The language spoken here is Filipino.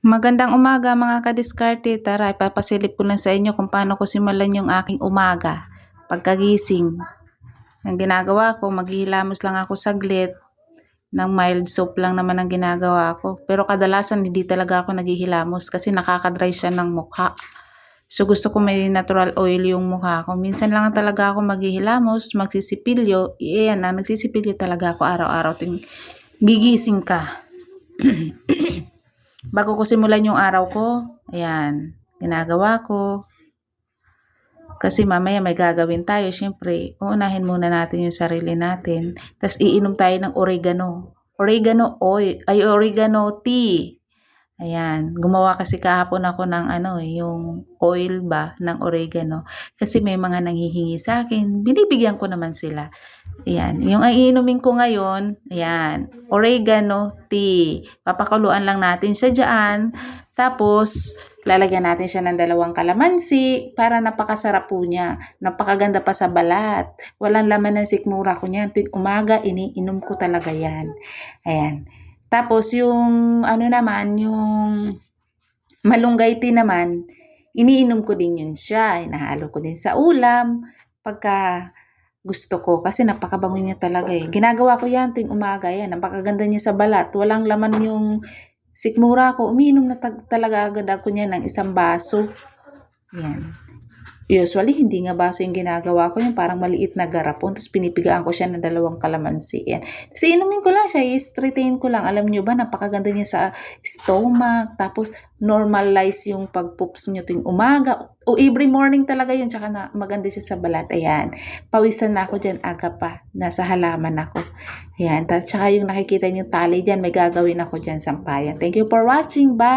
Magandang umaga mga kadiskarte. Tara, ipapasilip ko lang sa inyo kung paano ko simulan yung aking umaga. Pagkagising, ang ginagawa ko, maghihilamos lang ako saglit. Ng mild soap lang naman ang ginagawa ko. Pero kadalasan hindi talaga ako naghihilamos kasi nakakadry siya ng mukha. So gusto ko may natural oil yung mukha ko. Minsan lang talaga ako maghihilamos, magsisipilyo. Iyan na, nagsisipilyo talaga ako araw-araw. Gigising ka. Bago ko simulan yung araw ko, ayan, ginagawa ko. Kasi mamaya may gagawin tayo, syempre, uunahin muna natin yung sarili natin. Tapos iinom tayo ng oregano. Oregano oil, ay oregano tea. Ayan, gumawa kasi kahapon ako ng yung oil ba ng oregano. Kasi may mga nanghihingi sa akin, binibigyan ko naman sila. Ayan, yung iinumin ko ngayon, ayan, oregano tea. Papakuluan lang natin siya dyan. Tapos, lalagyan natin siya ng 2 kalamansi para napakasarap po niya. Napakaganda pa sa balat. Walang laman ng sikmura ko niyan. Tuwing umaga, iniinom ko talaga yan. Ayan. Tapos, yung yung malunggay tea naman, iniinom ko din yun siya. Inahalo ko din sa ulam. Pagka gusto ko kasi napakabango niya talaga eh. Ginagawa ko yan tuwing umaga yan. Napakaganda niya sa balat. Walang laman yung sikmura ko. Umiinom na talaga agad ako niya ng 1 baso. Yan. Usually, hindi nga baso yung ginagawa ko. Yung parang maliit na garapon. Tapos pinipigaan ko siya ng 2 kalamansi. Yan. Tapos inumin ko lang siya. I-straighten ko lang. Alam nyo ba, napakaganda niya sa stomach. Tapos normalize yung pag-poops nyo tuwing umaga. O every morning talaga yun. Tsaka na maganda siya sa balat. Ayan. Pawisan na ako dyan aga pa. Nasa halaman ako. Ayan. Tsaka yung nakikita nyo tali dyan, may gagawin ako dyan sampayan. Thank you for watching. Bye!